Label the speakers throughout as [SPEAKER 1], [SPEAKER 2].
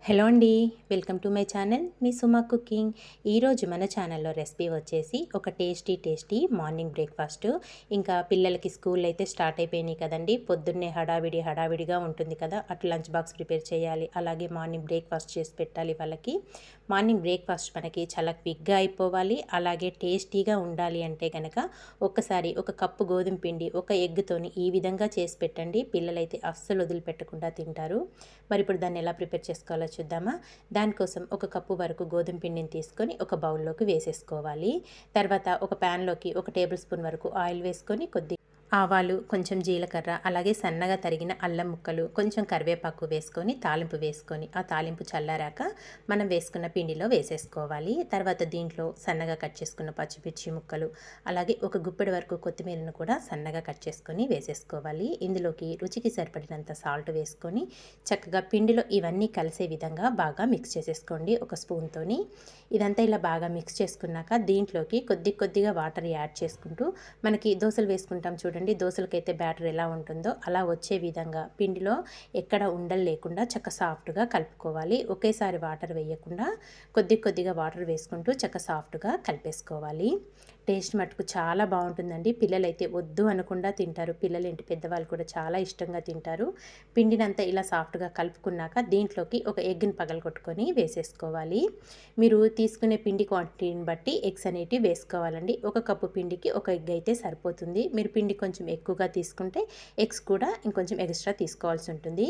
[SPEAKER 1] Hello అండి, welcome to my channel me Suma cooking. ఈరోజు మన ఛానల్లో రెసిపీ వచ్చేసి ఒక టేస్టీ మార్నింగ్ బ్రేక్ఫాస్ట్. ఇంకా పిల్లలకి స్కూల్ అయితే స్టార్ట్ అయిపోయినాయి కదండి. పొద్దున్నే హడావిడిగా ఉంటుంది కదా. అటు లంచ్ బాక్స్ ప్రిపేర్ చేయాలి, అలాగే మార్నింగ్ బ్రేక్ఫాస్ట్ చేసి పెట్టాలి వాళ్ళకి. మార్నింగ్ బ్రేక్ఫాస్ట్ మనకి చాలా క్విక్గా అయిపోవాలి, అలాగే టేస్టీగా ఉండాలి అంటే కనుక ఒక్కసారి ఒక కప్పు గోధుమ పిండి ఒక ఎగ్తోని ఈ విధంగా చేసి పెట్టండి. పిల్లలైతే అస్సలు వదిలిపెట్టకుండా తింటారు. మరి ఇప్పుడు దాన్ని ఎలా ప్రిపేర్ చేసుకోవాలో చూద్దామా. దానికోసం ఒక కప్పు వరకు గోధుమ పిండిని తీసుకొని ఒక బౌల్లోకి వేసేసుకోవాలి. తర్వాత ఒక ప్యాన్లోకి 1 టేబుల్ స్పూన్ వరకు ఆయిల్ వేసుకొని కొద్ది ఆవాలు, కొంచెం జీలకర్ర, అలాగే సన్నగా తరిగిన అల్లం ముక్కలు, కొంచెం కరివేపాకు వేసుకొని తాలింపు వేసుకొని ఆ తాలింపు చల్లారాక మనం వేసుకున్న పిండిలో వేసేసుకోవాలి. తర్వాత దీంట్లో సన్నగా కట్ చేసుకున్న పచ్చిమిర్చి ముక్కలు, అలాగే ఒక గుప్పెడు వరకు కొత్తిమీరను కూడా సన్నగా కట్ చేసుకొని వేసేసుకోవాలి. ఇందులోకి రుచికి సరిపడినంత సాల్ట్ వేసుకొని చక్కగా పిండిలో ఇవన్నీ కలిసే విధంగా బాగా మిక్స్ చేసేసుకోండి ఒక స్పూన్తోని. ఇదంతా ఇలా బాగా మిక్స్ చేసుకున్నాక దీంట్లోకి కొద్దిగా వాటర్ యాడ్ చేసుకుంటూ మనకి దోశలు వేసుకుంటాం చూడండి, దోశలకైతే బ్యాటర్ ఎలా ఉంటుందో అలా వచ్చే విధంగా పిండిలో ఎక్కడ ఉండలు లేకుండా సాఫ్ట్గా కలుపుకోవాలి. ఒకేసారి వాటర్ వేయకుండా కొద్దిగా వాటర్ వేసుకుంటూ సాఫ్ట్గా కలిపేసుకోవాలి. టేస్ట్ మటుకు చాలా బాగుంటుందండి. పిల్లలైతే వద్దు అనకుండా తింటారు. పిల్లలేంటి పెద్దవాళ్ళు కూడా చాలా ఇష్టంగా తింటారు. పిండినంతా ఇలా సాఫ్ట్గా కలుపుకున్నాక దీంట్లోకి ఒక ఎగ్ని పగలగొట్టుకొని వేసేసుకోవాలి. మీరు తీసుకునే పిండి క్వాంటిటీని బట్టి ఎగ్స్ అనేటివి వేసుకోవాలండి. ఒక కప్పు పిండికి ఒక ఎగ్ అయితే సరిపోతుంది. మీరు పిండి కొంచెం ఎక్కువగా తీసుకుంటే ఎగ్స్ కూడా ఇంకొంచెం ఎక్స్ట్రా తీసుకోవాల్సి ఉంటుంది.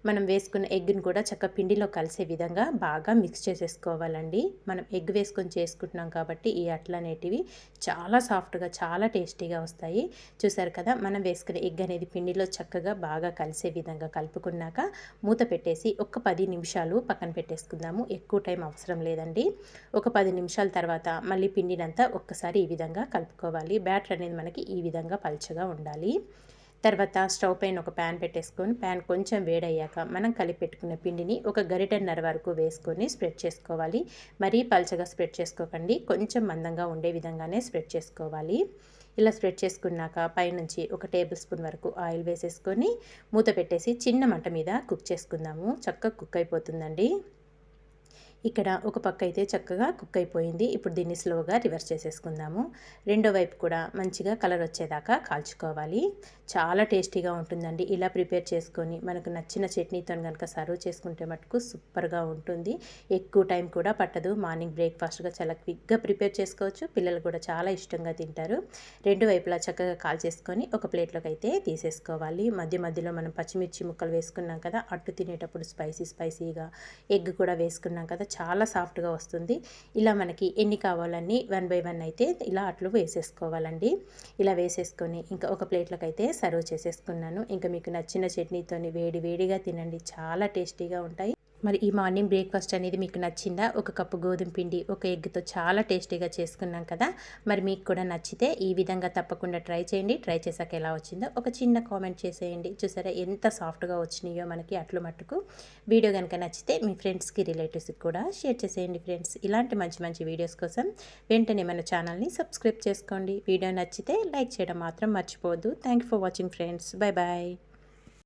[SPEAKER 1] మనం వేసుకున్న ఎగ్ని కూడా పిండిలో కలిసే విధంగా బాగా మిక్స్ చేసేసుకోవాలండి. మనం ఎగ్ వేసుకొని చేసుకుంటున్నాం కాబట్టి ఈ అట్లు అనేటివి చాలా సాఫ్ట్గా చాలా టేస్టీగా వస్తాయి. చూసారు కదా, మనం వేసుకునే ఎగ్ అనేది పిండిలో చక్కగా బాగా కలిసే విధంగా కలుపుకున్నాక మూత పెట్టేసి ఒక 10 నిమిషాలు పక్కన పెట్టేసుకుందాము. ఎక్కువ టైం అవసరం లేదండి. ఒక 10 నిమిషాల తర్వాత మళ్ళీ పిండినంతా ఒక్కసారి ఈ విధంగా కలుపుకోవాలి. బ్యాటర్ అనేది మనకి ఈ విధంగా పల్చగా ఉండాలి. తర్వాత స్టవ్ పైన ఒక ప్యాన్ పెట్టేసుకొని ప్యాన్ కొంచెం వేడయ్యాక మనం కలిపి పెట్టుకున్న పిండిని ఒక గరిటెన్నర వరకు వేసుకొని స్ప్రెడ్ చేసుకోవాలి. మరీ పల్చగా స్ప్రెడ్ చేసుకోకండి, కొంచెం మందంగా ఉండే విధంగానే స్ప్రెడ్ చేసుకోవాలి. ఇలా స్ప్రెడ్ చేసుకున్నాక పైనుంచి ఒక టేబుల్ స్పూన్ వరకు ఆయిల్ వేసేసుకొని మూత పెట్టేసి చిన్న మంట మీద కుక్ చేసుకుందాము. చక్కగా కుక్ అయిపోతుందండి. ఇక్కడ ఒక పక్క అయితే చక్కగా కుక్ అయిపోయింది. ఇప్పుడు దీన్ని స్లోగా రివర్స్ చేసేసుకుందాము. రెండో వైపు కూడా మంచిగా కలర్ వచ్చేదాకా కాల్చుకోవాలి. చాలా టేస్టీగా ఉంటుందండి. ఇలా ప్రిపేర్ చేసుకొని మనకు నచ్చిన చట్నీతో కనుక సర్వ్ చేసుకుంటే మటుకు సూపర్గా ఉంటుంది. ఎక్కువ టైం కూడా పట్టదు. మార్నింగ్ బ్రేక్ఫాస్ట్గా చాలా క్విక్గా ప్రిపేర్ చేసుకోవచ్చు. పిల్లలు కూడా చాలా ఇష్టంగా తింటారు. రెండు వైపులా చక్కగా కాల్చేసుకొని ఒక ప్లేట్లోకి అయితే తీసేసుకోవాలి. మధ్యలో మనం పచ్చిమిర్చి ముక్కలు వేసుకున్నాం కదా, అట్టు తినేటప్పుడు స్పైసీగా ఎగ్ కూడా వేసుకున్నాం కదా, చాలా సాఫ్ట్గా వస్తుంది. ఇలా మనకి ఎన్ని కావాలన్నీ 1 బై 1 అయితే ఇలా అట్లు వేసేసుకోవాలండి. ఇలా వేసేసుకొని ఇంకా ఒక ప్లేట్లోకి అయితే సర్వ్ చేసేసుకున్నాను. ఇంకా మీకు నచ్చిన చట్నీతోని వేడిగా తినండి, చాలా టేస్టీగా ఉంటాయి. మరి ఈ మార్నింగ్ బ్రేక్ఫాస్ట్ అనేది మీకు నచ్చిందా? ఒక కప్పు గోధుమ పిండి ఒక ఎగ్తో చాలా టేస్టీగా చేసుకున్నాం కదా. మరి మీకు కూడా నచ్చితే ఈ విధంగా తప్పకుండా ట్రై చేయండి. ట్రై చేశాక ఎలా వచ్చిందో ఒక చిన్న కామెంట్ చేసేయండి. చూసారా ఎంత సాఫ్ట్గా వచ్చినాయో మనకి అట్లు మట్టుకు. వీడియో కనుక నచ్చితే మీ ఫ్రెండ్స్కి రిలేటివ్స్కి కూడా షేర్ చేసేయండి ఫ్రెండ్స్. ఇలాంటి మంచి వీడియోస్ కోసం వెంటనే మన ఛానల్ని సబ్స్క్రైబ్ చేసుకోండి. వీడియో నచ్చితే లైక్ చేయడం మాత్రం మర్చిపోవద్దు. Thank you for watching friends. Bye.